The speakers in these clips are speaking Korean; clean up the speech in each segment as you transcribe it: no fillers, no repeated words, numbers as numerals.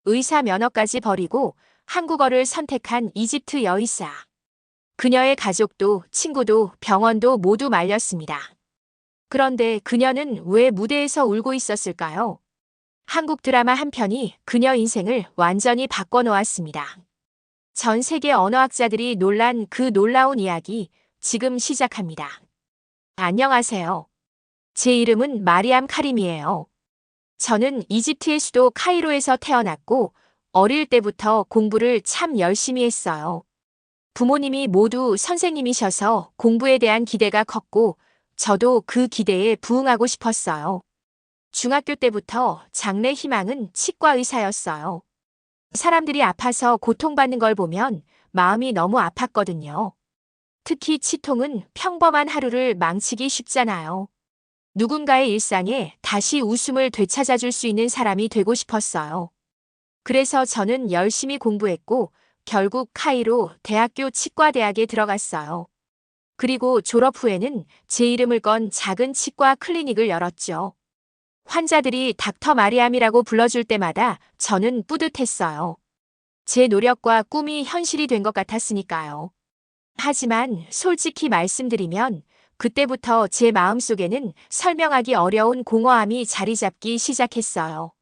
의사 면허까지 버리고 한국어를 선택한 이집트 여의사. 그녀의 가족도 친구도 병원도 모두 말렸습니다. 그런데 그녀는 왜 무대에서 울고 있었을까요? 한국 드라마 한 편이 그녀 인생을 완전히 바꿔놓았습니다. 전 세계 언어학자들이 놀란 그 놀라운 이야기 지금 시작합니다. 안녕하세요. 제 이름은 마리암 카림이에요. 저는 이집트의 수도 카이로에서 태어났고 어릴 때부터 공부를 참 열심히 했어요. 부모님이 모두 선생님이셔서 공부에 대한 기대가 컸고 저도 그 기대에 부응하고 싶었어요. 중학교 때부터 장래 희망은 치과 의사였어요. 사람들이 아파서 고통받는 걸 보면 마음이 너무 아팠거든요. 특히 치통은 평범한 하루를 망치기 쉽잖아요. 누군가의 일상에 다시 웃음을 되찾아줄 수 있는 사람이 되고 싶었어요. 그래서 저는 열심히 공부했고 결국 카이로 대학교 치과대학에 들어갔어요. 그리고 졸업 후에는 제 이름을 건 작은 치과 클리닉을 열었죠. 환자들이 닥터 마리암이라고 불러줄 때마다 저는 뿌듯했어요. 제 노력과 꿈이 현실이 된 것 같았으니까요. 하지만 솔직히 말씀드리면 그때부터 제 마음속에는 설명하기 어려운 공허함이 자리 잡기 시작했어요.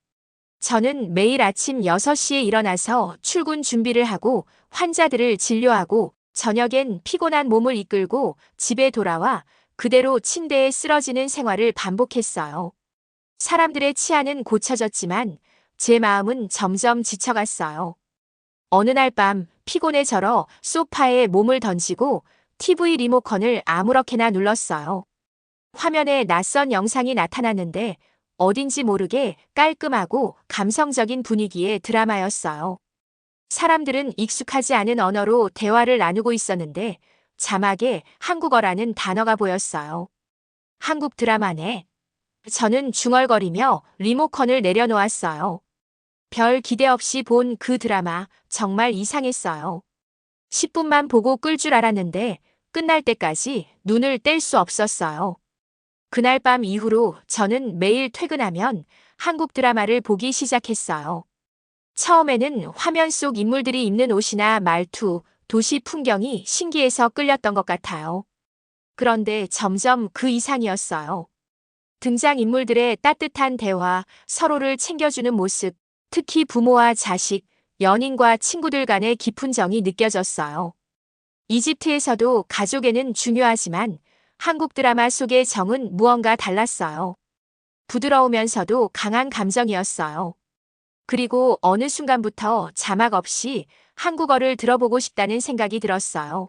저는 매일 아침 6시에 일어나서 출근 준비를 하고 환자들을 진료하고 저녁엔 피곤한 몸을 이끌고 집에 돌아와 그대로 침대에 쓰러지는 생활을 반복했어요. 사람들의 치아는 고쳐졌지만 제 마음은 점점 지쳐갔어요. 어느 날 밤 피곤에 절어 소파에 몸을 던지고 TV 리모컨을 아무렇게나 눌렀어요. 화면에 낯선 영상이 나타났는데 어딘지 모르게 깔끔하고 감성적인 분위기의 드라마였어요. 사람들은 익숙하지 않은 언어로 대화를 나누고 있었는데 자막에 한국어라는 단어가 보였어요. 한국 드라마네. 저는 중얼거리며 리모컨을 내려놓았어요. 별 기대 없이 본 그 드라마 정말 이상했어요. 10분만 보고 끌 줄 알았는데 끝날 때까지 눈을 뗄 수 없었어요. 그날 밤 이후로 저는 매일 퇴근하면 한국 드라마를 보기 시작했어요. 처음에는 화면 속 인물들이 입는 옷이나 말투, 도시 풍경이 신기해서 끌렸던 것 같아요. 그런데 점점 그 이상이었어요. 등장인물들의 따뜻한 대화, 서로를 챙겨주는 모습, 특히 부모와 자식, 연인과 친구들 간의 깊은 정이 느껴졌어요. 이집트에서도 가족에는 중요하지만 한국 드라마 속의 정은 무언가 달랐어요. 부드러우면서도 강한 감정이었어요. 그리고 어느 순간부터 자막 없이 한국어를 들어보고 싶다는 생각이 들었어요.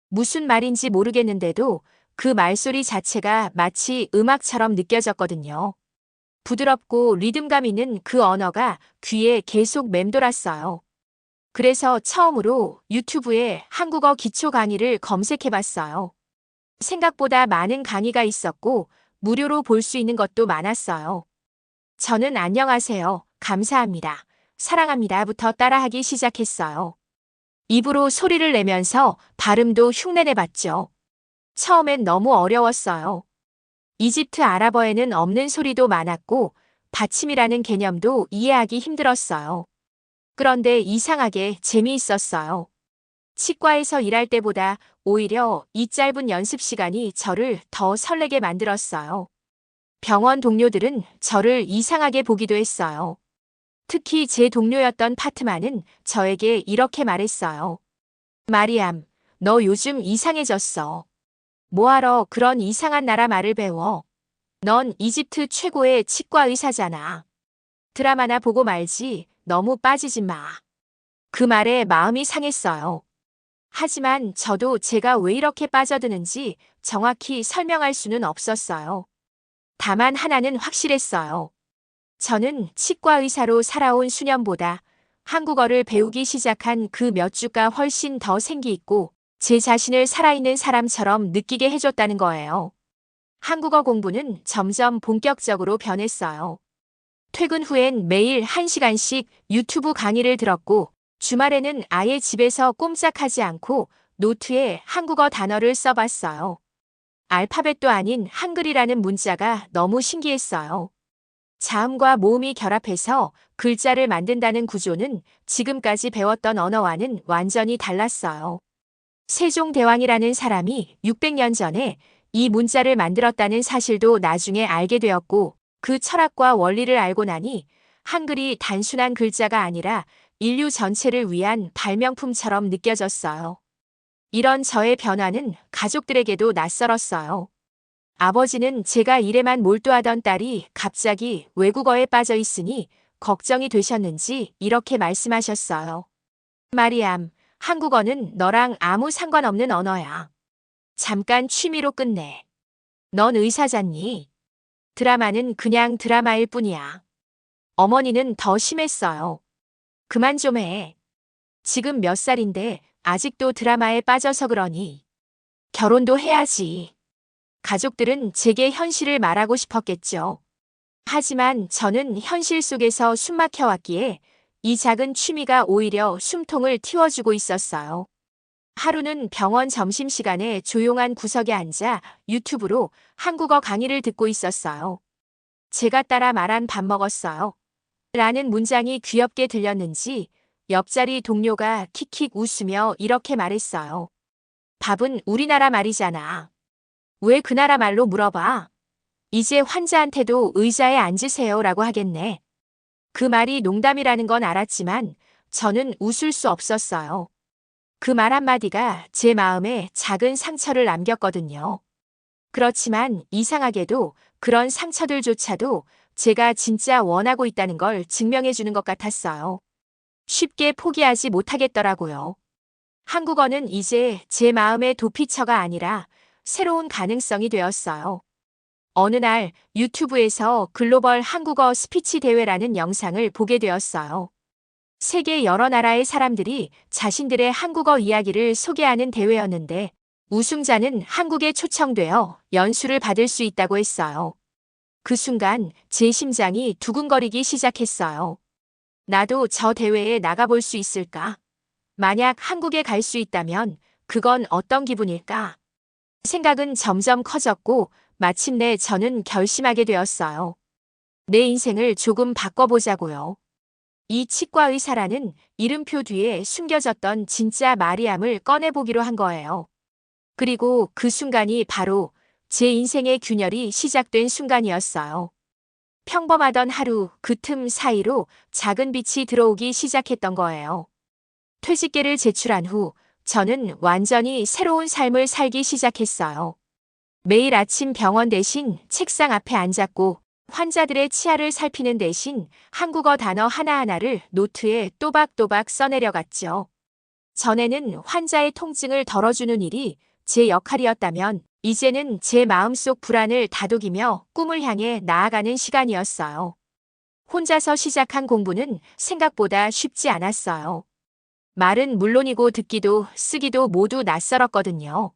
무슨 말인지 모르겠는데도 그 말소리 자체가 마치 음악처럼 느껴졌거든요. 부드럽고 리듬감 있는 그 언어가 귀에 계속 맴돌았어요. 그래서 처음으로 유튜브에 한국어 기초 강의를 검색해봤어요. 생각보다 많은 강의가 있었고 무료로 볼 수 있는 것도 많았어요. 저는 안녕하세요, 감사합니다, 사랑합니다부터 따라하기 시작했어요. 입으로 소리를 내면서 발음도 흉내내봤죠. 처음엔 너무 어려웠어요. 이집트 아랍어에는 없는 소리도 많았고 받침이라는 개념도 이해하기 힘들었어요. 그런데 이상하게 재미있었어요. 치과에서 일할 때보다 오히려 이 짧은 연습 시간이 저를 더 설레게 만들었어요. 병원 동료들은 저를 이상하게 보기도 했어요. 특히 제 동료였던 파트마는 저에게 이렇게 말했어요. 마리암, 너 요즘 이상해졌어. 뭐하러 그런 이상한 나라 말을 배워? 넌 이집트 최고의 치과 의사잖아. 드라마나 보고 말지 너무 빠지지 마. 그 말에 마음이 상했어요. 하지만 저도 제가 왜 이렇게 빠져드는지 정확히 설명할 수는 없었어요. 다만 하나는 확실했어요. 저는 치과 의사로 살아온 수년보다 한국어를 배우기 시작한 그 몇 주가 훨씬 더 생기 있고 제 자신을 살아있는 사람처럼 느끼게 해줬다는 거예요. 한국어 공부는 점점 본격적으로 변했어요. 퇴근 후엔 매일 1시간씩 유튜브 강의를 들었고 주말에는 아예 집에서 꼼짝하지 않고 노트에 한국어 단어를 써봤어요. 알파벳도 아닌 한글이라는 문자가 너무 신기했어요. 자음과 모음이 결합해서 글자를 만든다는 구조는 지금까지 배웠던 언어와는 완전히 달랐어요. 세종대왕이라는 사람이 600년 전에 이 문자를 만들었다는 사실도 나중에 알게 되었고, 그 철학과 원리를 알고 나니 한글이 단순한 글자가 아니라 인류 전체를 위한 발명품처럼 느껴졌어요. 이런 저의 변화는 가족들에게도 낯설었어요. 아버지는 제가 일에만 몰두하던 딸이 갑자기 외국어에 빠져 있으니 걱정이 되셨는지 이렇게 말씀하셨어요. 마리암, 한국어는 너랑 아무 상관없는 언어야. 잠깐 취미로 끝내. 넌 의사잖니? 드라마는 그냥 드라마일 뿐이야. 어머니는 더 심했어요. 그만 좀 해. 지금 몇 살인데 아직도 드라마에 빠져서 그러니. 결혼도 해야지. 가족들은 제게 현실을 말하고 싶었겠죠. 하지만 저는 현실 속에서 숨막혀 왔기에 이 작은 취미가 오히려 숨통을 틔워주고 있었어요. 하루는 병원 점심시간에 조용한 구석에 앉아 유튜브로 한국어 강의를 듣고 있었어요. 제가 따라 말한 밥 먹었어요. 라는 문장이 귀엽게 들렸는지 옆자리 동료가 킥킥 웃으며 이렇게 말했어요. 밥은 우리나라 말이잖아. 왜 그 나라 말로 물어봐? 이제 환자한테도 의자에 앉으세요 라고 하겠네. 그 말이 농담이라는 건 알았지만 저는 웃을 수 없었어요. 그 말 한마디가 제 마음에 작은 상처를 남겼거든요. 그렇지만 이상하게도 그런 상처들조차도 제가 진짜 원하고 있다는 걸 증명해 주는 것 같았어요. 쉽게 포기하지 못하겠더라고요. 한국어는 이제 제 마음의 도피처가 아니라 새로운 가능성이 되었어요. 어느 날 유튜브에서 글로벌 한국어 스피치 대회라는 영상을 보게 되었어요. 세계 여러 나라의 사람들이 자신들의 한국어 이야기를 소개하는 대회였는데 우승자는 한국에 초청되어 연수를 받을 수 있다고 했어요. 그 순간 제 심장이 두근거리기 시작했어요. 나도 저 대회에 나가볼 수 있을까? 만약 한국에 갈 수 있다면 그건 어떤 기분일까? 생각은 점점 커졌고 마침내 저는 결심하게 되었어요. 내 인생을 조금 바꿔보자고요. 이 치과 의사라는 이름표 뒤에 숨겨졌던 진짜 마리암을 꺼내보기로 한 거예요. 그리고 그 순간이 바로 제 인생의 균열이 시작된 순간이었어요. 평범하던 하루 그 틈 사이로 작은 빛이 들어오기 시작했던 거예요. 퇴직계를 제출한 후 저는 완전히 새로운 삶을 살기 시작했어요. 매일 아침 병원 대신 책상 앞에 앉았고 환자들의 치아를 살피는 대신 한국어 단어 하나하나를 노트에 또박또박 써내려갔죠. 전에는 환자의 통증을 덜어주는 일이 제 역할이었다면 이제는 제 마음속 불안을 다독이며 꿈을 향해 나아가는 시간이었어요. 혼자서 시작한 공부는 생각보다 쉽지 않았어요. 말은 물론이고 듣기도 쓰기도 모두 낯설었거든요.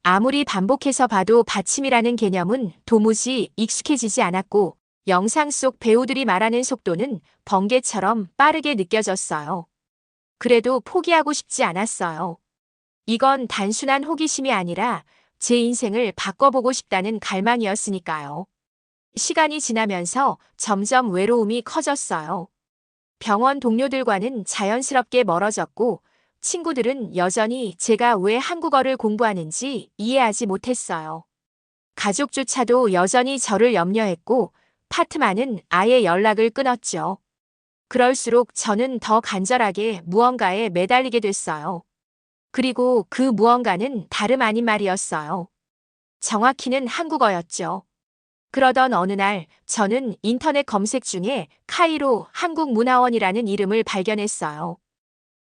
아무리 반복해서 봐도 받침이라는 개념은 도무지 익숙해지지 않았고 영상 속 배우들이 말하는 속도는 번개처럼 빠르게 느껴졌어요. 그래도 포기하고 싶지 않았어요. 이건 단순한 호기심이 아니라 제 인생을 바꿔보고 싶다는 갈망이었으니까요. 시간이 지나면서 점점 외로움이 커졌어요. 병원 동료들과는 자연스럽게 멀어졌고 친구들은 여전히 제가 왜 한국어를 공부하는지 이해하지 못했어요. 가족조차도 여전히 저를 염려했고 파트만은 아예 연락을 끊었죠. 그럴수록 저는 더 간절하게 무언가에 매달리게 됐어요. 그리고 그 무언가는 다름 아닌 말이었어요. 정확히는 한국어였죠. 그러던 어느 날 저는 인터넷 검색 중에 카이로 한국문화원이라는 이름을 발견했어요.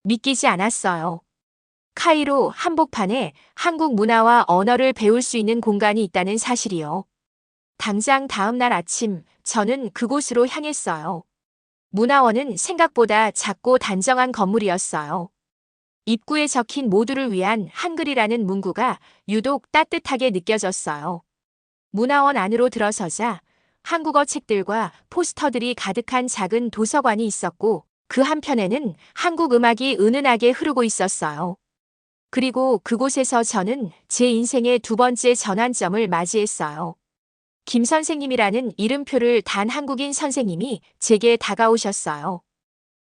믿기지 않았어요. 카이로 한복판에 한국 문화와 언어를 배울 수 있는 공간이 있다는 사실이요. 당장 다음 날 아침 저는 그곳으로 향했어요. 문화원은 생각보다 작고 단정한 건물이었어요. 입구에 적힌 모두를 위한 한글이라는 문구가 유독 따뜻하게 느껴졌어요. 문화원 안으로 들어서자 한국어 책들과 포스터들이 가득한 작은 도서관이 있었고 그 한편에는 한국 음악이 은은하게 흐르고 있었어요. 그리고 그곳에서 저는 제 인생의 두 번째 전환점을 맞이했어요. 김 선생님이라는 이름표를 단 한국인 선생님이 제게 다가오셨어요.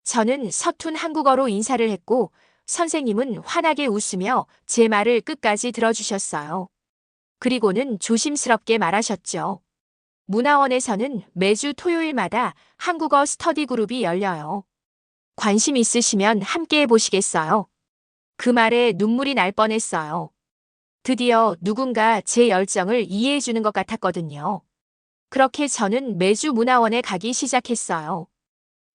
저는 서툰 한국어로 인사를 했고 선생님은 환하게 웃으며 제 말을 끝까지 들어주셨어요. 그리고는 조심스럽게 말하셨죠. 문화원에서는 매주 토요일마다 한국어 스터디 그룹이 열려요. 관심 있으시면 함께 해보시겠어요? 그 말에 눈물이 날 뻔했어요. 드디어 누군가 제 열정을 이해해 주는 것 같았거든요. 그렇게 저는 매주 문화원에 가기 시작했어요.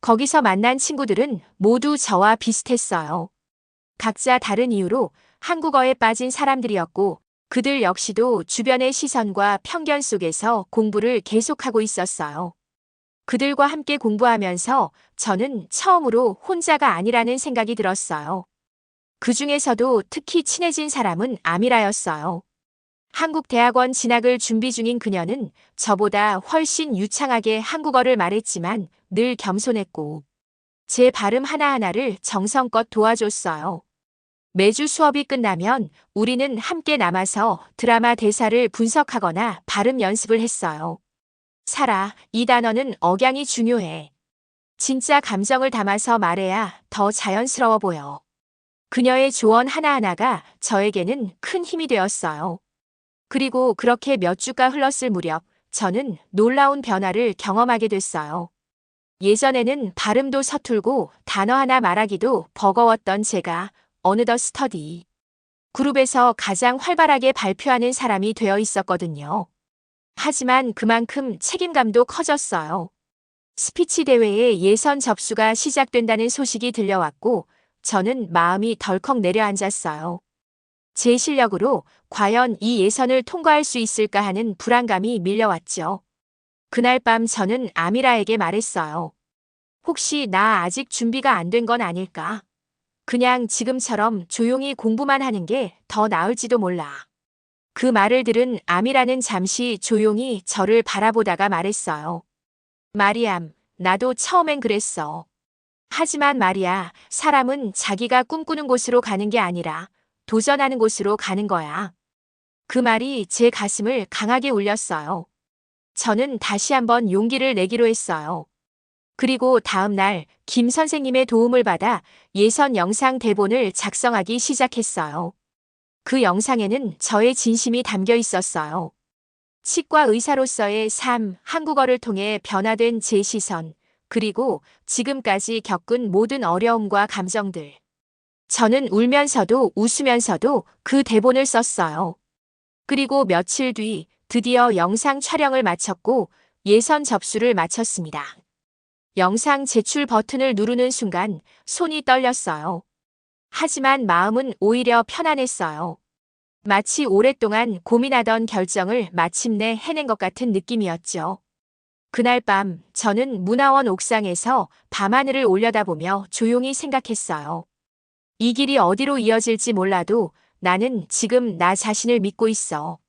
거기서 만난 친구들은 모두 저와 비슷했어요. 각자 다른 이유로 한국어에 빠진 사람들이었고, 그들 역시도 주변의 시선과 편견 속에서 공부를 계속하고 있었어요. 그들과 함께 공부하면서 저는 처음으로 혼자가 아니라는 생각이 들었어요. 그 중에서도 특히 친해진 사람은 아미라였어요. 한국대학원 진학을 준비 중인 그녀는 저보다 훨씬 유창하게 한국어를 말했지만 늘 겸손했고 제 발음 하나하나를 정성껏 도와줬어요. 매주 수업이 끝나면 우리는 함께 남아서 드라마 대사를 분석하거나 발음 연습을 했어요. 사라, 이 단어는 억양이 중요해. 진짜 감정을 담아서 말해야 더 자연스러워 보여. 그녀의 조언 하나하나가 저에게는 큰 힘이 되었어요. 그리고 그렇게 몇 주가 흘렀을 무렵 저는 놀라운 변화를 경험하게 됐어요. 예전에는 발음도 서툴고 단어 하나 말하기도 버거웠던 제가 어느덧 스터디 그룹에서 가장 활발하게 발표하는 사람이 되어 있었거든요. 하지만 그만큼 책임감도 커졌어요. 스피치 대회의 예선 접수가 시작된다는 소식이 들려왔고 저는 마음이 덜컥 내려앉았어요. 제 실력으로 과연 이 예선을 통과할 수 있을까 하는 불안감이 밀려왔죠. 그날 밤 저는 아미라에게 말했어요. 혹시 나 아직 준비가 안 된 건 아닐까? 그냥 지금처럼 조용히 공부만 하는 게 더 나을지도 몰라. 그 말을 들은 아미라는 잠시 조용히 저를 바라보다가 말했어요. 마리암, 나도 처음엔 그랬어. 하지만 말이야, 사람은 자기가 꿈꾸는 곳으로 가는 게 아니라 도전하는 곳으로 가는 거야. 그 말이 제 가슴을 강하게 울렸어요. 저는 다시 한번 용기를 내기로 했어요. 그리고 다음 날 김 선생님의 도움을 받아 예선 영상 대본을 작성하기 시작했어요. 그 영상에는 저의 진심이 담겨 있었어요. 치과 의사로서의 삶, 한국어를 통해 변화된 제 시선, 그리고 지금까지 겪은 모든 어려움과 감정들. 저는 울면서도 웃으면서도 그 대본을 썼어요. 그리고 며칠 뒤 드디어 영상 촬영을 마쳤고 예선 접수를 마쳤습니다. 영상 제출 버튼을 누르는 순간 손이 떨렸어요. 하지만 마음은 오히려 편안했어요. 마치 오랫동안 고민하던 결정을 마침내 해낸 것 같은 느낌이었죠. 그날 밤 저는 문화원 옥상에서 밤하늘을 올려다보며 조용히 생각했어요. 이 길이 어디로 이어질지 몰라도 나는 지금 나 자신을 믿고 있어.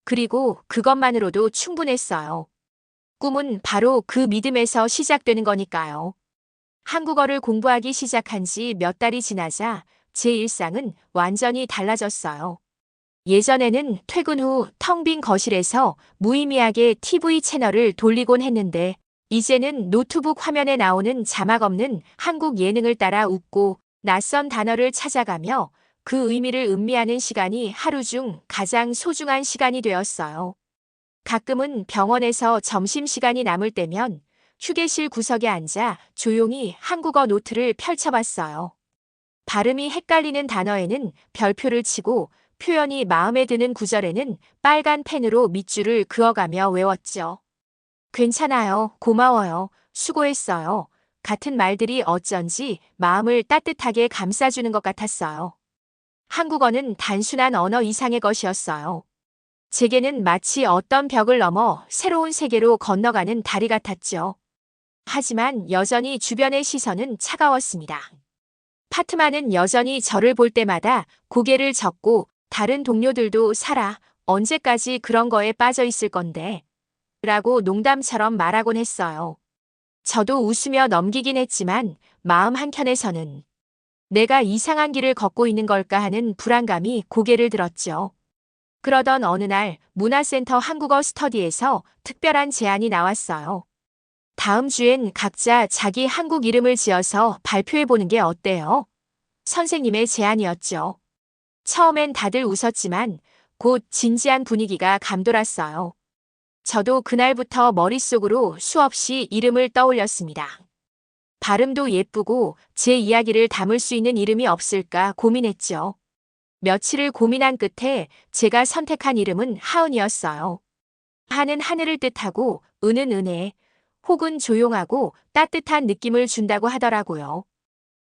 그리고 그것만으로도 충분했어요. 꿈은 바로 그 믿음에서 시작되는 거니까요. 한국어를 공부하기 시작한 지 몇 달이 지나자 제 일상은 완전히 달라졌어요. 예전에는 퇴근 후 텅 빈 거실에서 무의미하게 TV 채널을 돌리곤 했는데 이제는 노트북 화면에 나오는 자막 없는 한국 예능을 따라 웃고 낯선 단어를 찾아가며 그 의미를 음미하는 시간이 하루 중 가장 소중한 시간이 되었어요. 가끔은 병원에서 점심시간이 남을 때면 휴게실 구석에 앉아 조용히 한국어 노트를 펼쳐봤어요. 발음이 헷갈리는 단어에는 별표를 치고 표현이 마음에 드는 구절에는 빨간 펜으로 밑줄을 그어가며 외웠죠. 괜찮아요. 고마워요. 수고했어요. 같은 말들이 어쩐지 마음을 따뜻하게 감싸주는 것 같았어요. 한국어는 단순한 언어 이상의 것이었어요. 제게는 마치 어떤 벽을 넘어 새로운 세계로 건너가는 다리 같았죠. 하지만 여전히 주변의 시선은 차가웠습니다. 파트만은 여전히 저를 볼 때마다 고개를 젓고 다른 동료들도 살아, 언제까지 그런 거에 빠져 있을 건데? 라고 농담처럼 말하곤 했어요. 저도 웃으며 넘기긴 했지만 마음 한켠에서는 내가 이상한 길을 걷고 있는 걸까 하는 불안감이 고개를 들었죠. 그러던 어느 날 문화센터 한국어 스터디에서 특별한 제안이 나왔어요. 다음 주엔 각자 자기 한국 이름을 지어서 발표해보는 게 어때요? 선생님의 제안이었죠. 처음엔 다들 웃었지만 곧 진지한 분위기가 감돌았어요. 저도 그날부터 머릿속으로 수없이 이름을 떠올렸습니다. 발음도 예쁘고 제 이야기를 담을 수 있는 이름이 없을까 고민했죠. 며칠을 고민한 끝에 제가 선택한 이름은 하은이었어요. 하는 하늘을 뜻하고 은은 은혜, 혹은 조용하고 따뜻한 느낌을 준다고 하더라고요.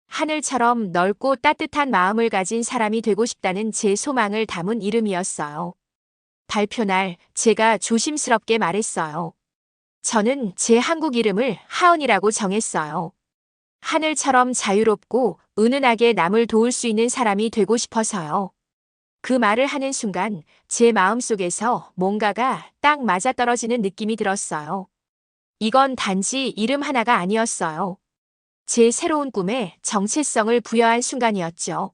하늘처럼 넓고 따뜻한 마음을 가진 사람이 되고 싶다는 제 소망을 담은 이름이었어요. 발표날 제가 조심스럽게 말했어요. 저는 제 한국 이름을 하은이라고 정했어요. 하늘처럼 자유롭고 은은하게 남을 도울 수 있는 사람이 되고 싶어서요. 그 말을 하는 순간 제 마음속에서 뭔가가 딱 맞아떨어지는 느낌이 들었어요. 이건 단지 이름 하나가 아니었어요. 제 새로운 꿈에 정체성을 부여한 순간이었죠.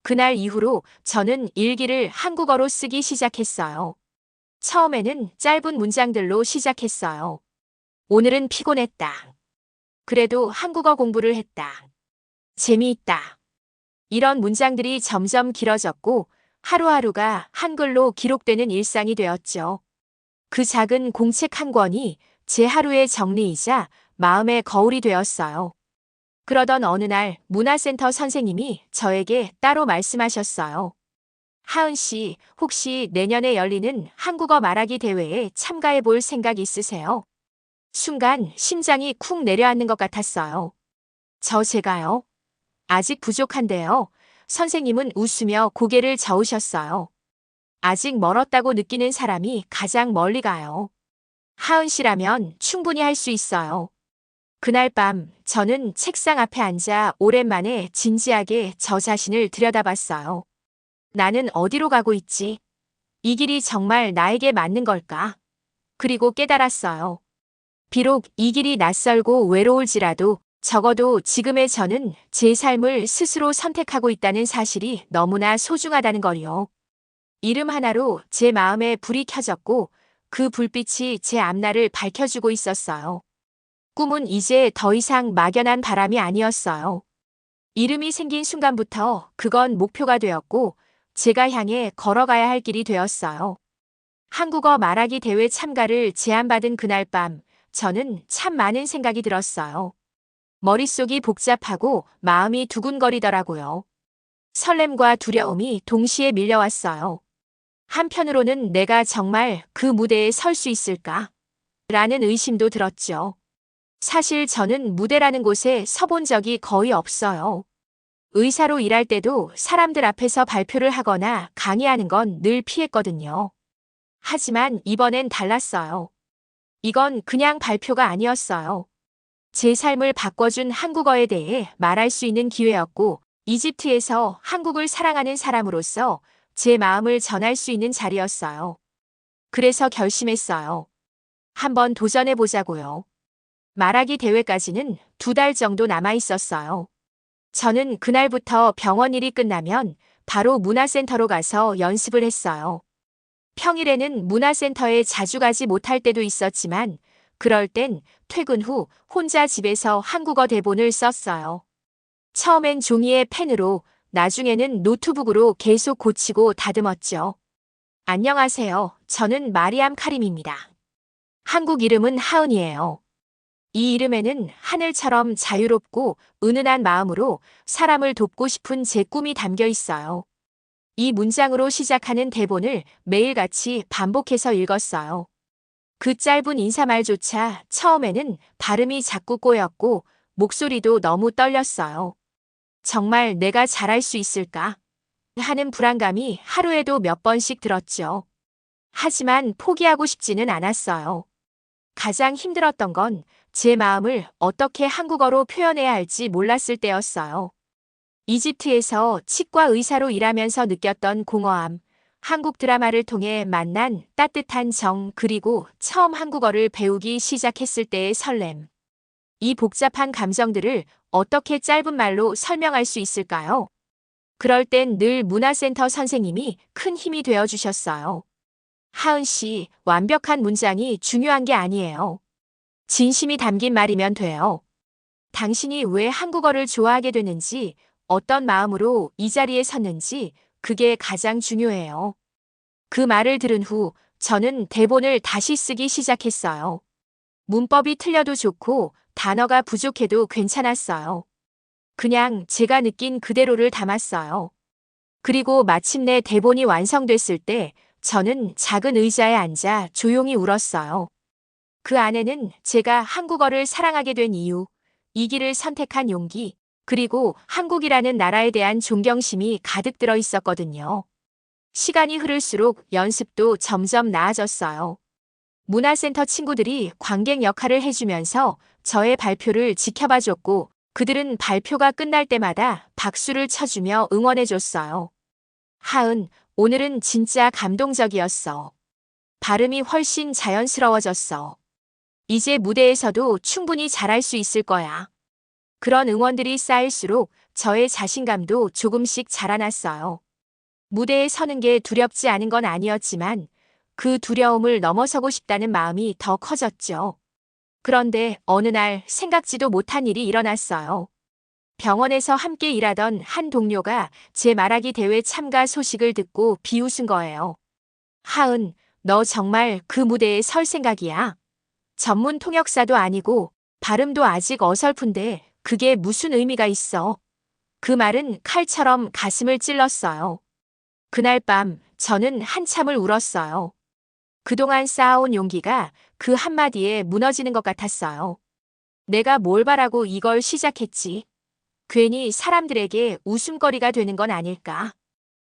그날 이후로 저는 일기를 한국어로 쓰기 시작했어요. 처음에는 짧은 문장들로 시작했어요. 오늘은 피곤했다. 그래도 한국어 공부를 했다. 재미있다. 이런 문장들이 점점 길어졌고 하루하루가 한글로 기록되는 일상이 되었죠. 그 작은 공책 한 권이 제 하루의 정리이자 마음의 거울이 되었어요. 그러던 어느 날 문화센터 선생님이 저에게 따로 말씀하셨어요. 하은 씨, 혹시 내년에 열리는 한국어 말하기 대회에 참가해 볼 생각 있으세요? 순간 심장이 쿵 내려앉는 것 같았어요. 제가요? 아직 부족한데요. 선생님은 웃으며 고개를 저으셨어요. 아직 멀었다고 느끼는 사람이 가장 멀리 가요. 하은 씨라면 충분히 할 수 있어요. 그날 밤 저는 책상 앞에 앉아 오랜만에 진지하게 저 자신을 들여다봤어요. 나는 어디로 가고 있지? 이 길이 정말 나에게 맞는 걸까? 그리고 깨달았어요. 비록 이 길이 낯설고 외로울지라도 적어도 지금의 저는 제 삶을 스스로 선택하고 있다는 사실이 너무나 소중하다는 걸요. 이름 하나로 제 마음에 불이 켜졌고 그 불빛이 제 앞날을 밝혀주고 있었어요. 꿈은 이제 더 이상 막연한 바람이 아니었어요. 이름이 생긴 순간부터 그건 목표가 되었고 제가 향해 걸어가야 할 길이 되었어요. 한국어 말하기 대회 참가를 제안받은 그날 밤 저는 참 많은 생각이 들었어요. 머릿속이 복잡하고 마음이 두근거리더라고요. 설렘과 두려움이 동시에 밀려왔어요. 한편으로는 내가 정말 그 무대에 설 수 있을까? 라는 의심도 들었죠. 사실 저는 무대라는 곳에 서본 적이 거의 없어요. 의사로 일할 때도 사람들 앞에서 발표를 하거나 강의하는 건 늘 피했거든요. 하지만 이번엔 달랐어요. 이건 그냥 발표가 아니었어요. 제 삶을 바꿔준 한국어에 대해 말할 수 있는 기회였고, 이집트에서 한국을 사랑하는 사람으로서 제 마음을 전할 수 있는 자리였어요. 그래서 결심했어요. 한번 도전해보자고요. 말하기 대회까지는 2달 정도 남아 있었어요. 저는 그날부터 병원 일이 끝나면 바로 문화센터로 가서 연습을 했어요. 평일에는 문화센터에 자주 가지 못할 때도 있었지만 그럴 땐 퇴근 후 혼자 집에서 한국어 대본을 썼어요. 처음엔 종이에 펜으로, 나중에는 노트북으로 계속 고치고 다듬었죠. 안녕하세요. 저는 마리암 카림입니다. 한국 이름은 하은이에요. 이 이름에는 하늘처럼 자유롭고 은은한 마음으로 사람을 돕고 싶은 제 꿈이 담겨 있어요. 이 문장으로 시작하는 대본을 매일같이 반복해서 읽었어요. 그 짧은 인사말조차 처음에는 발음이 자꾸 꼬였고 목소리도 너무 떨렸어요. 정말 내가 잘할 수 있을까? 하는 불안감이 하루에도 몇 번씩 들었죠. 하지만 포기하고 싶지는 않았어요. 가장 힘들었던 건 제 마음을 어떻게 한국어로 표현해야 할지 몰랐을 때였어요. 이집트에서 치과 의사로 일하면서 느꼈던 공허함, 한국 드라마를 통해 만난 따뜻한 정, 그리고 처음 한국어를 배우기 시작했을 때의 설렘. 이 복잡한 감정들을 어떻게 짧은 말로 설명할 수 있을까요? 그럴 땐 늘 문화센터 선생님이 큰 힘이 되어 주셨어요. 하은 씨, 완벽한 문장이 중요한 게 아니에요. 진심이 담긴 말이면 돼요. 당신이 왜 한국어를 좋아하게 되는지, 어떤 마음으로 이 자리에 섰는지, 그게 가장 중요해요. 그 말을 들은 후 저는 대본을 다시 쓰기 시작했어요. 문법이 틀려도 좋고 단어가 부족해도 괜찮았어요. 그냥 제가 느낀 그대로를 담았어요. 그리고 마침내 대본이 완성됐을 때 저는 작은 의자에 앉아 조용히 울었어요. 그 안에는 제가 한국어를 사랑하게 된 이유, 이 길을 선택한 용기, 그리고 한국이라는 나라에 대한 존경심이 가득 들어 있었거든요. 시간이 흐를수록 연습도 점점 나아졌어요. 문화센터 친구들이 관객 역할을 해주면서 저의 발표를 지켜봐줬고, 그들은 발표가 끝날 때마다 박수를 쳐주며 응원해줬어요. 하은, 오늘은 진짜 감동적이었어. 발음이 훨씬 자연스러워졌어. 이제 무대에서도 충분히 잘할 수 있을 거야. 그런 응원들이 쌓일수록 저의 자신감도 조금씩 자라났어요. 무대에 서는 게 두렵지 않은 건 아니었지만 그 두려움을 넘어서고 싶다는 마음이 더 커졌죠. 그런데 어느 날 생각지도 못한 일이 일어났어요. 병원에서 함께 일하던 한 동료가 제 말하기 대회 참가 소식을 듣고 비웃은 거예요. 하은, 너 정말 그 무대에 설 생각이야? 전문 통역사도 아니고 발음도 아직 어설픈데 그게 무슨 의미가 있어? 그 말은 칼처럼 가슴을 찔렀어요. 그날 밤 저는 한참을 울었어요. 그동안 쌓아온 용기가 그 한마디에 무너지는 것 같았어요. 내가 뭘 바라고 이걸 시작했지? 괜히 사람들에게 웃음거리가 되는 건 아닐까?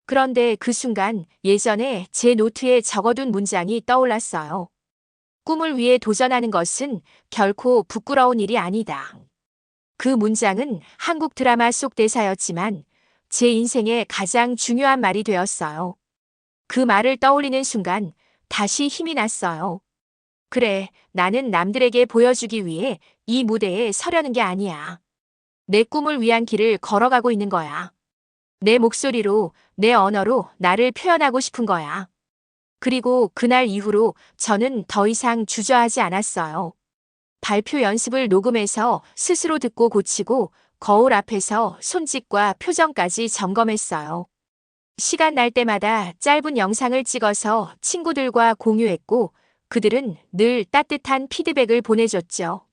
그런데 그 순간 예전에 제 노트에 적어둔 문장이 떠올랐어요. 꿈을 위해 도전하는 것은 결코 부끄러운 일이 아니다. 그 문장은 한국 드라마 속 대사였지만 제 인생의 가장 중요한 말이 되었어요. 그 말을 떠올리는 순간 다시 힘이 났어요. 그래, 나는 남들에게 보여주기 위해 이 무대에 서려는 게 아니야. 내 꿈을 위한 길을 걸어가고 있는 거야. 내 목소리로, 내 언어로 나를 표현하고 싶은 거야. 그리고 그날 이후로 저는 더 이상 주저하지 않았어요. 발표 연습을 녹음해서 스스로 듣고 고치고 거울 앞에서 손짓과 표정까지 점검했어요. 시간 날 때마다 짧은 영상을 찍어서 친구들과 공유했고 그들은 늘 따뜻한 피드백을 보내줬죠.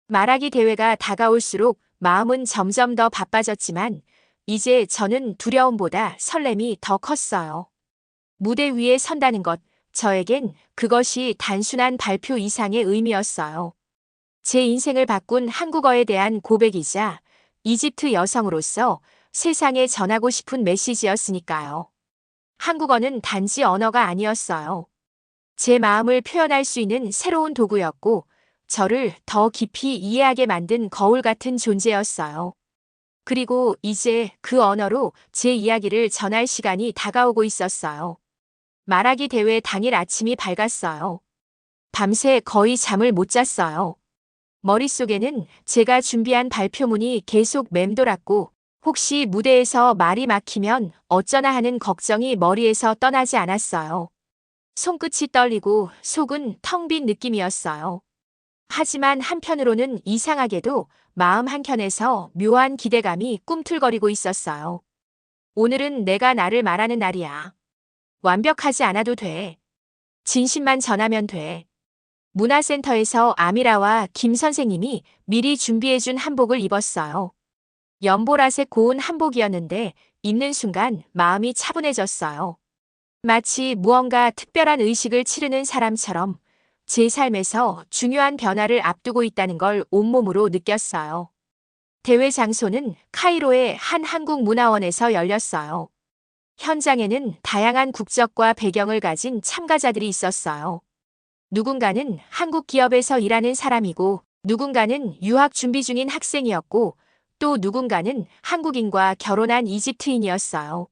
말하기 대회가 다가올수록 마음은 점점 더 바빠졌지만 이제 저는 두려움보다 설렘이 더 컸어요. 무대 위에 선다는 것, 저에겐 그것이 단순한 발표 이상의 의미였어요. 제 인생을 바꾼 한국어에 대한 고백이자 이집트 여성으로서 세상에 전하고 싶은 메시지였으니까요. 한국어는 단지 언어가 아니었어요. 제 마음을 표현할 수 있는 새로운 도구였고 저를 더 깊이 이해하게 만든 거울 같은 존재였어요. 그리고 이제 그 언어로 제 이야기를 전할 시간이 다가오고 있었어요. 말하기 대회 당일 아침이 밝았어요. 밤새 거의 잠을 못 잤어요. 머릿속에는 제가 준비한 발표문이 계속 맴돌았고 혹시 무대에서 말이 막히면 어쩌나 하는 걱정이 머리에서 떠나지 않았어요. 손끝이 떨리고 속은 텅 빈 느낌이었어요. 하지만 한편으로는 이상하게도 마음 한켠에서 묘한 기대감이 꿈틀거리고 있었어요. 오늘은 내가 나를 말하는 날이야. 완벽하지 않아도 돼. 진심만 전하면 돼. 문화센터에서 아미라와 김 선생님이 미리 준비해준 한복을 입었어요. 연보라색 고운 한복이었는데 입는 순간 마음이 차분해졌어요. 마치 무언가 특별한 의식을 치르는 사람처럼 제 삶에서 중요한 변화를 앞두고 있다는 걸 온몸으로 느꼈어요. 대회 장소는 카이로의 한 한국문화원에서 열렸어요. 현장에는 다양한 국적과 배경을 가진 참가자들이 있었어요. 누군가는 한국 기업에서 일하는 사람이고 누군가는 유학 준비 중인 학생이었고 또 누군가는 한국인과 결혼한 이집트인이었어요.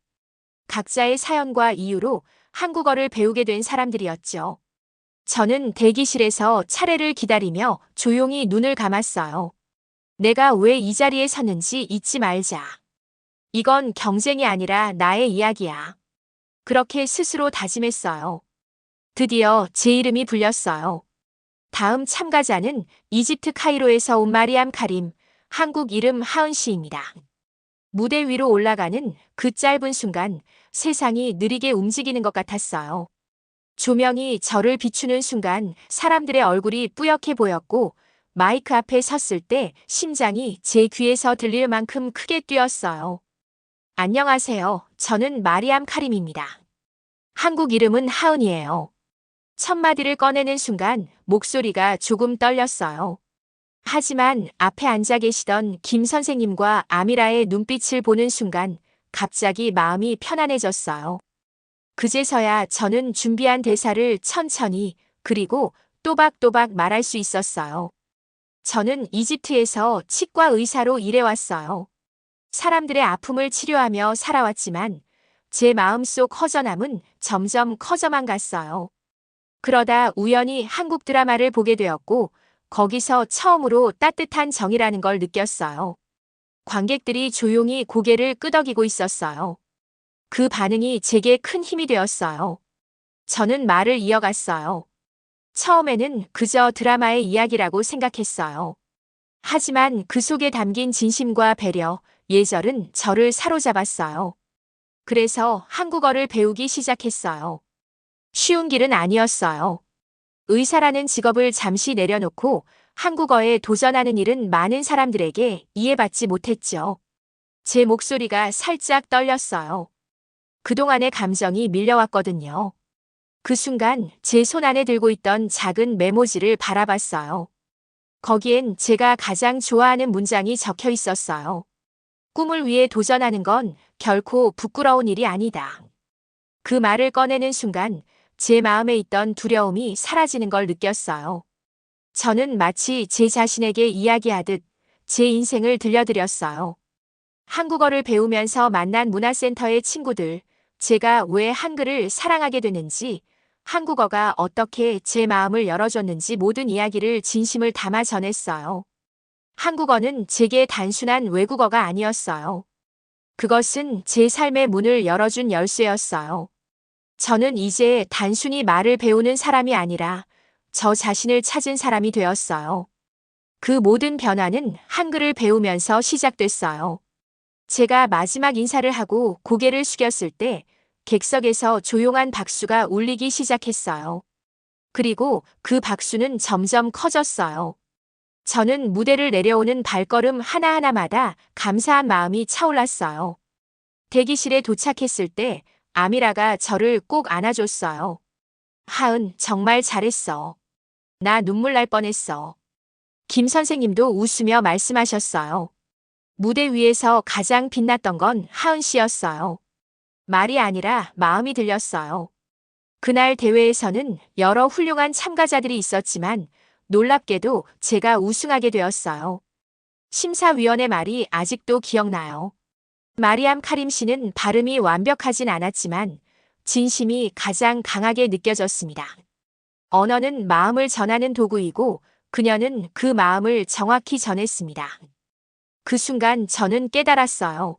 각자의 사연과 이유로 한국어를 배우게 된 사람들이었죠. 저는 대기실에서 차례를 기다리며 조용히 눈을 감았어요. 내가 왜 이 자리에 섰는지 잊지 말자. 이건 경쟁이 아니라 나의 이야기야. 그렇게 스스로 다짐했어요. 드디어 제 이름이 불렸어요. 다음 참가자는 이집트 카이로에서 온 마리암 카림, 한국 이름 하은 씨입니다. 무대 위로 올라가는 그 짧은 순간 세상이 느리게 움직이는 것 같았어요. 조명이 저를 비추는 순간 사람들의 얼굴이 뿌옇게 보였고 마이크 앞에 섰을 때 심장이 제 귀에서 들릴 만큼 크게 뛰었어요. 안녕하세요. 저는 마리암 카림입니다. 한국 이름은 하은이에요. 첫 마디를 꺼내는 순간 목소리가 조금 떨렸어요. 하지만 앞에 앉아 계시던 김 선생님과 아미라의 눈빛을 보는 순간 갑자기 마음이 편안해졌어요. 그제서야 저는 준비한 대사를 천천히 그리고 또박또박 말할 수 있었어요. 저는 이집트에서 치과 의사로 일해왔어요. 사람들의 아픔을 치료하며 살아왔지만 제 마음속 허전함은 점점 커져만 갔어요. 그러다 우연히 한국 드라마를 보게 되었고 거기서 처음으로 따뜻한 정이라는 걸 느꼈어요. 관객들이 조용히 고개를 끄덕이고 있었어요. 그 반응이 제게 큰 힘이 되었어요. 저는 말을 이어갔어요. 처음에는 그저 드라마의 이야기라고 생각했어요. 하지만 그 속에 담긴 진심과 배려, 예절은 저를 사로잡았어요. 그래서 한국어를 배우기 시작했어요. 쉬운 길은 아니었어요. 의사라는 직업을 잠시 내려놓고 한국어에 도전하는 일은 많은 사람들에게 이해받지 못했죠. 제 목소리가 살짝 떨렸어요. 그동안의 감정이 밀려왔거든요. 그 순간 제 손 안에 들고 있던 작은 메모지를 바라봤어요. 거기엔 제가 가장 좋아하는 문장이 적혀 있었어요. 꿈을 위해 도전하는 건 결코 부끄러운 일이 아니다. 그 말을 꺼내는 순간 제 마음에 있던 두려움이 사라지는 걸 느꼈어요. 저는 마치 제 자신에게 이야기하듯 제 인생을 들려드렸어요. 한국어를 배우면서 만난 문화센터의 친구들, 제가 왜 한글을 사랑하게 되는지, 한국어가 어떻게 제 마음을 열어줬는지 모든 이야기를 진심을 담아 전했어요. 한국어는 제게 단순한 외국어가 아니었어요. 그것은 제 삶의 문을 열어준 열쇠였어요. 저는 이제 단순히 말을 배우는 사람이 아니라 저 자신을 찾은 사람이 되었어요. 그 모든 변화는 한글을 배우면서 시작됐어요. 제가 마지막 인사를 하고 고개를 숙였을 때 객석에서 조용한 박수가 울리기 시작했어요. 그리고 그 박수는 점점 커졌어요. 저는 무대를 내려오는 발걸음 하나하나마다 감사한 마음이 차올랐어요. 대기실에 도착했을 때 아미라가 저를 꼭 안아줬어요. 하은, 정말 잘했어. 나 눈물 날 뻔했어. 김 선생님도 웃으며 말씀하셨어요. 무대 위에서 가장 빛났던 건 하은 씨였어요. 말이 아니라 마음이 들렸어요. 그날 대회에서는 여러 훌륭한 참가자들이 있었지만 놀랍게도 제가 우승하게 되었어요. 심사위원의 말이 아직도 기억나요. 마리암 카림 씨는 발음이 완벽하진 않았지만 진심이 가장 강하게 느껴졌습니다. 언어는 마음을 전하는 도구이고 그녀는 그 마음을 정확히 전했습니다. 그 순간 저는 깨달았어요.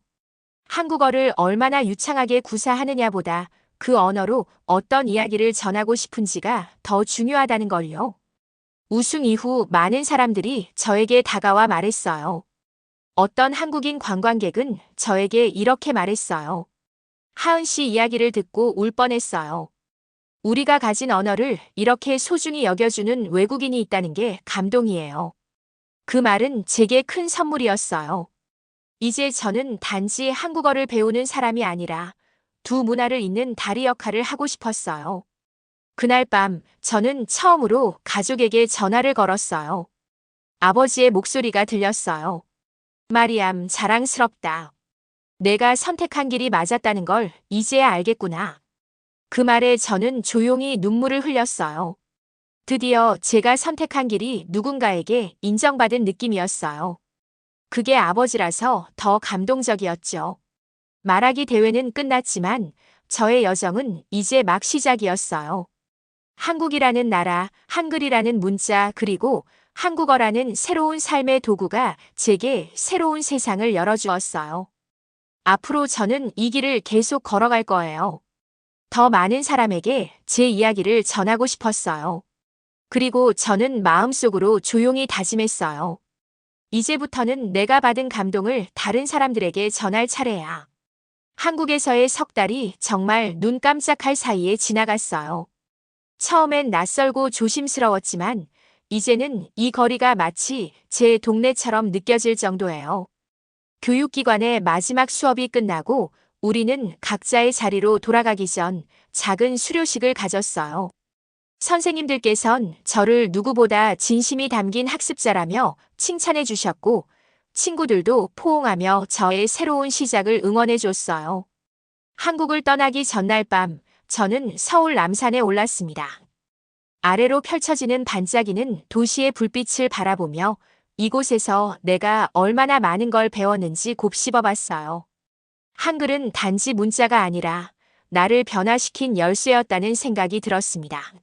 한국어를 얼마나 유창하게 구사하느냐보다 그 언어로 어떤 이야기를 전하고 싶은지가 더 중요하다는 걸요. 우승 이후 많은 사람들이 저에게 다가와 말했어요. 어떤 한국인 관광객은 저에게 이렇게 말했어요. 하은 씨 이야기를 듣고 울 뻔했어요. 우리가 가진 언어를 이렇게 소중히 여겨주는 외국인이 있다는 게 감동이에요. 그 말은 제게 큰 선물이었어요. 이제 저는 단지 한국어를 배우는 사람이 아니라 두 문화를 잇는 다리 역할을 하고 싶었어요. 그날 밤 저는 처음으로 가족에게 전화를 걸었어요. 아버지의 목소리가 들렸어요. 마리암, 자랑스럽다. 내가 선택한 길이 맞았다는 걸 이제야 알겠구나. 그 말에 저는 조용히 눈물을 흘렸어요. 드디어 제가 선택한 길이 누군가에게 인정받은 느낌이었어요. 그게 아버지라서 더 감동적이었죠. 말하기 대회는 끝났지만 저의 여정은 이제 막 시작이었어요. 한국이라는 나라, 한글이라는 문자, 그리고 한국어라는 새로운 삶의 도구가 제게 새로운 세상을 열어주었어요. 앞으로 저는 이 길을 계속 걸어갈 거예요. 더 많은 사람에게 제 이야기를 전하고 싶었어요. 그리고 저는 마음속으로 조용히 다짐했어요. 이제부터는 내가 받은 감동을 다른 사람들에게 전할 차례야. 한국에서의 석 달이 정말 눈 깜짝할 사이에 지나갔어요. 처음엔 낯설고 조심스러웠지만 이제는 이 거리가 마치 제 동네처럼 느껴질 정도예요. 교육기관의 마지막 수업이 끝나고 우리는 각자의 자리로 돌아가기 전 작은 수료식을 가졌어요. 선생님들께선 저를 누구보다 진심이 담긴 학습자라며 칭찬해 주셨고 친구들도 포옹하며 저의 새로운 시작을 응원해 줬어요. 한국을 떠나기 전날 밤 저는 서울 남산에 올랐습니다. 아래로 펼쳐지는 반짝이는 도시의 불빛을 바라보며 이곳에서 내가 얼마나 많은 걸 배웠는지 곱씹어 봤어요. 한글은 단지 문자가 아니라 나를 변화시킨 열쇠였다는 생각이 들었습니다.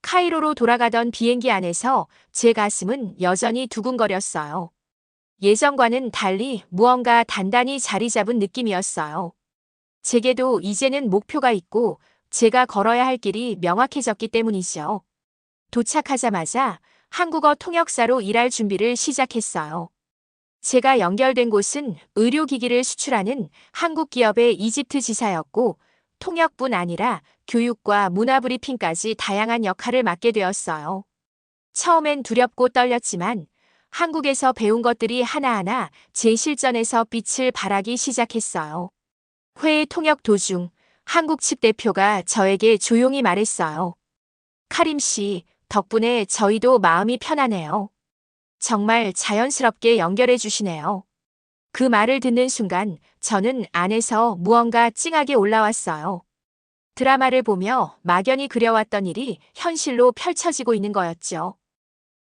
카이로로 돌아가던 비행기 안에서 제 가슴은 여전히 두근거렸어요. 예전과는 달리 무언가 단단히 자리 잡은 느낌이었어요. 제게도 이제는 목표가 있고 제가 걸어야 할 길이 명확해졌기 때문이죠. 도착하자마자 한국어 통역사로 일할 준비를 시작했어요. 제가 연결된 곳은 의료기기를 수출하는 한국 기업의 이집트 지사였고 통역뿐 아니라 교육과 문화 브리핑까지 다양한 역할을 맡게 되었어요. 처음엔 두렵고 떨렸지만 한국에서 배운 것들이 하나하나 제 실전에서 빛을 발하기 시작했어요. 회의 통역 도중 한국 측 대표가 저에게 조용히 말했어요. 카림 씨, 덕분에 저희도 마음이 편하네요. 정말 자연스럽게 연결해 주시네요. 그 말을 듣는 순간 저는 안에서 무언가 찡하게 올라왔어요. 드라마를 보며 막연히 그려왔던 일이 현실로 펼쳐지고 있는 거였죠.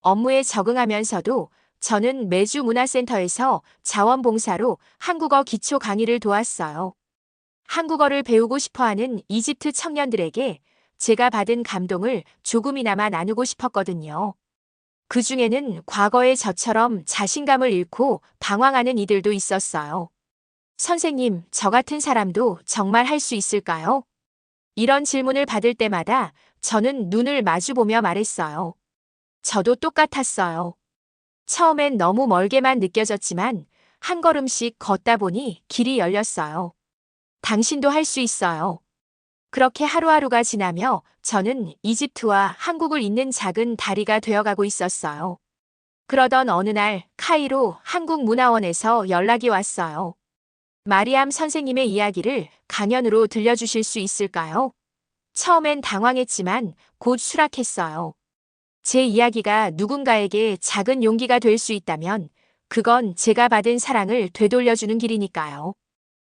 업무에 적응하면서도 저는 매주 문화센터에서 자원봉사로 한국어 기초 강의를 도왔어요. 한국어를 배우고 싶어하는 이집트 청년들에게 제가 받은 감동을 조금이나마 나누고 싶었거든요. 그 중에는 과거의 저처럼 자신감을 잃고 방황하는 이들도 있었어요. 선생님, 저 같은 사람도 정말 할 수 있을까요? 이런 질문을 받을 때마다 저는 눈을 마주보며 말했어요. 저도 똑같았어요. 처음엔 너무 멀게만 느껴졌지만 한 걸음씩 걷다 보니 길이 열렸어요. 당신도 할 수 있어요. 그렇게 하루하루가 지나며 저는 이집트와 한국을 잇는 작은 다리가 되어가고 있었어요. 그러던 어느 날 카이로 한국문화원에서 연락이 왔어요. 마리암 선생님의 이야기를 강연으로 들려주실 수 있을까요? 처음엔 당황했지만 곧 수락했어요. 제 이야기가 누군가에게 작은 용기가 될 수 있다면 그건 제가 받은 사랑을 되돌려주는 길이니까요.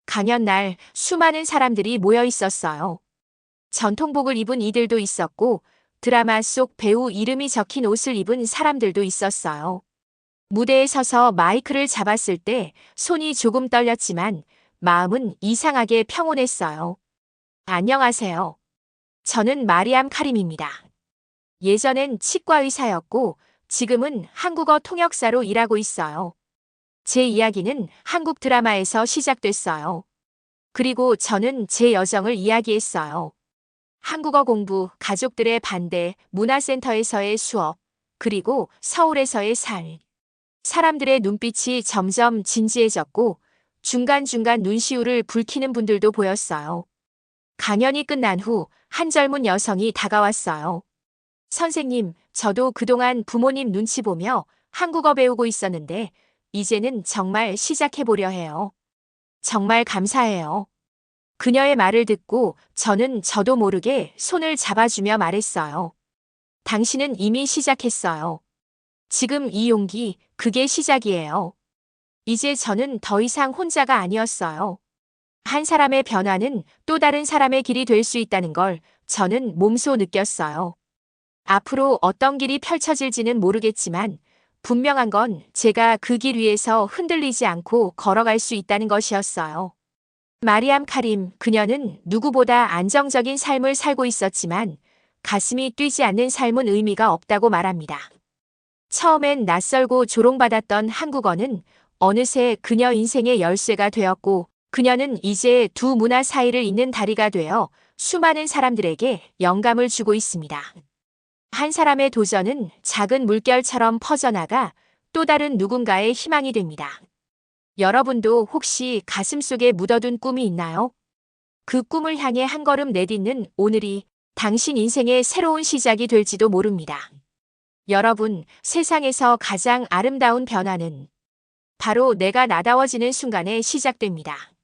강연 날 수많은 사람들이 모여 있었어요. 전통복을 입은 이들도 있었고 드라마 속 배우 이름이 적힌 옷을 입은 사람들도 있었어요. 무대에 서서 마이크를 잡았을 때 손이 조금 떨렸지만 마음은 이상하게 평온했어요. 안녕하세요. 저는 마리암 카림입니다. 예전엔 치과 의사였고 지금은 한국어 통역사로 일하고 있어요. 제 이야기는 한국 드라마에서 시작됐어요. 그리고 저는 제 여정을 이야기했어요. 한국어 공부, 가족들의 반대, 문화센터에서의 수업, 그리고 서울에서의 삶. 사람들의 눈빛이 점점 진지해졌고 중간중간 눈시울을 붉히는 분들도 보였어요. 강연이 끝난 후 한 젊은 여성이 다가왔어요. 선생님, 저도 그동안 부모님 눈치 보며 한국어 배우고 있었는데 이제는 정말 시작해보려 해요. 정말 감사해요. 그녀의 말을 듣고 저는 저도 모르게 손을 잡아주며 말했어요. 당신은 이미 시작했어요. 지금 이 용기, 그게 시작이에요. 이제 저는 더 이상 혼자가 아니었어요. 한 사람의 변화는 또 다른 사람의 길이 될 수 있다는 걸 저는 몸소 느꼈어요. 앞으로 어떤 길이 펼쳐질지는 모르겠지만 분명한 건 제가 그 길 위에서 흔들리지 않고 걸어갈 수 있다는 것이었어요. 마리암 카림, 그녀는 누구보다 안정적인 삶을 살고 있었지만 가슴이 뛰지 않는 삶은 의미가 없다고 말합니다. 처음엔 낯설고 조롱받았던 한국어는 어느새 그녀 인생의 열쇠가 되었고 그녀는 이제 두 문화 사이를 잇는 다리가 되어 수많은 사람들에게 영감을 주고 있습니다. 한 사람의 도전은 작은 물결처럼 퍼져나가 또 다른 누군가의 희망이 됩니다. 여러분도 혹시 가슴속에 묻어둔 꿈이 있나요? 그 꿈을 향해 한 걸음 내딛는 오늘이 당신 인생의 새로운 시작이 될지도 모릅니다. 여러분, 세상에서 가장 아름다운 변화는 바로 내가 나다워지는 순간에 시작됩니다.